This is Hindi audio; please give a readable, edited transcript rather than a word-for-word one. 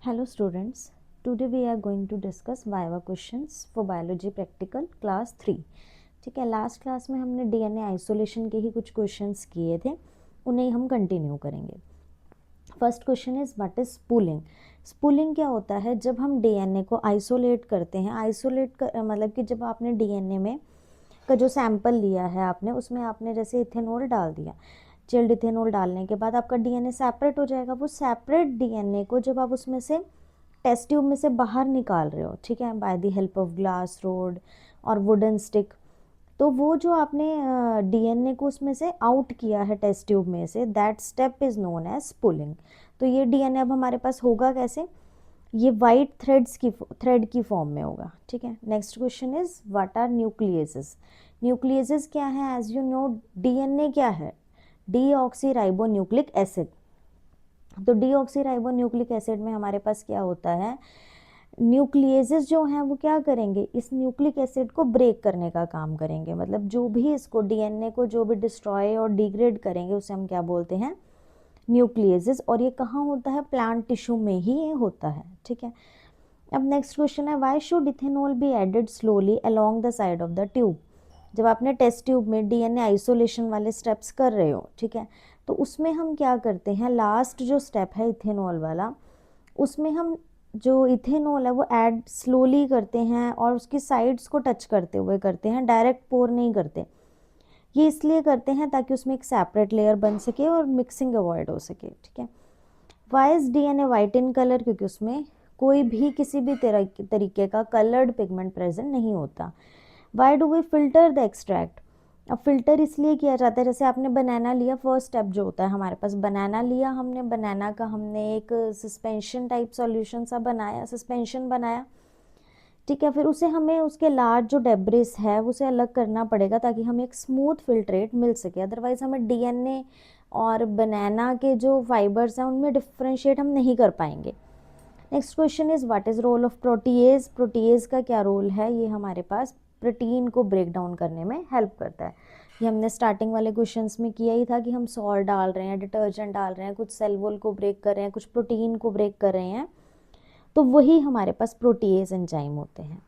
Hello students, today we are going to discuss Viva questions for Biology Practical Class 3। ठीक है, लास्ट क्लास में हमने डीएनए आइसोलेशन के ही कुछ क्वेश्चंस किए थे, उन्हें हम कंटिन्यू करेंगे। First question is what is spooling. Spooling क्या होता है? जब हम डीएनए को आइसोलेट करते हैं, मतलब कि जब आपने डीएनए में का जो सैंपल लिया है आपने, उसमें आपने जैसे इथेनॉल डाल दिया, चिल्ड इथेनॉल डालने के बाद आपका डीएनए सेपरेट हो जाएगा। वो सेपरेट डीएनए को जब आप उसमें से टेस्ट ट्यूब में से बाहर निकाल रहे हो, ठीक है, by the help of glass rod और वुडन स्टिक, तो वो जो आपने डीएनए को उसमें से आउट किया है टेस्ट ट्यूब में से, that step is known as spooling. तो ये डीएनए अब हमारे पास होगा कैसे? ये वाइट थ्रेड की फॉर्म में होगा। ठीक है, next question is what are nucleases. Nucleases क्या है? एज यू नो, डीएनए क्या है? Deoxyribonucleic acid. तो डीऑक्सीराइबोन्यूक्लिक एसिड में हमारे पास क्या होता है? न्यूक्लियसेस जो हैं वो क्या करेंगे? इस न्यूक्लिक एसिड को ब्रेक करने का काम करेंगे। मतलब जो भी इसको डीएनए को जो भी डिस्ट्रॉय और डिग्रेड करेंगे उसे हम क्या बोलते हैं? न्यूक्लियसेस। और ये कहाँ होता है? प्लांट टिश्यू में ही ये होता है। ठीक है, अब नेक्स्ट क्वेश्चन है why should ethanol be added slowly along the side of the tube. जब आपने टेस्ट ट्यूब में डीएनए आइसोलेशन वाले स्टेप्स कर रहे हो, ठीक है, तो उसमें हम क्या करते हैं? लास्ट जो स्टेप है इथेनॉल वाला, उसमें हम जो इथेनॉल है वो ऐड स्लोली करते हैं और उसकी साइड्स को टच करते हुए करते हैं, डायरेक्ट पोर नहीं करते। ये इसलिए करते हैं ताकि उसमें एक सेपरेट लेयर बन सके और मिक्सिंग अवॉइड हो सके। ठीक है, why is DNA white in colour? क्योंकि उसमें कोई भी किसी भी तरीके का कलर्ड पिगमेंट प्रेजेंट नहीं होता। Why do we filter the extract? अब फिल्टर इसलिए किया जाता है, जैसे आपने बनाना लिया, फर्स्ट स्टेप जो होता है हमारे पास, बनाना लिया हमने, बनाना का हमने एक सस्पेंशन टाइप सॉल्यूशन सा बनाया, सस्पेंशन बनाया, ठीक है, फिर उसे हमें उसके लार्ज जो डेब्रिस है उसे अलग करना पड़ेगा ताकि हमें एक स्मूथ फिल्ट्रेट मिल सके। अदरवाइज हमें डीएनए और बनाना के जो फाइबर्स हैं उनमें डिफ्रेंशिएट हम नहीं कर पाएंगे। Next question is what is role of protease. Protease का क्या रोल है? ये हमारे पास प्रोटीन को ब्रेक डाउन करने में हेल्प करता है। ये हमने स्टार्टिंग वाले क्वेश्चंस में किया ही था कि हम सॉल्ट डाल रहे हैं, डिटर्जेंट डाल रहे हैं, कुछ सेल वॉल को ब्रेक कर रहे हैं, कुछ प्रोटीन को ब्रेक कर रहे हैं, तो वही हमारे पास प्रोटीएज एंजाइम होते हैं।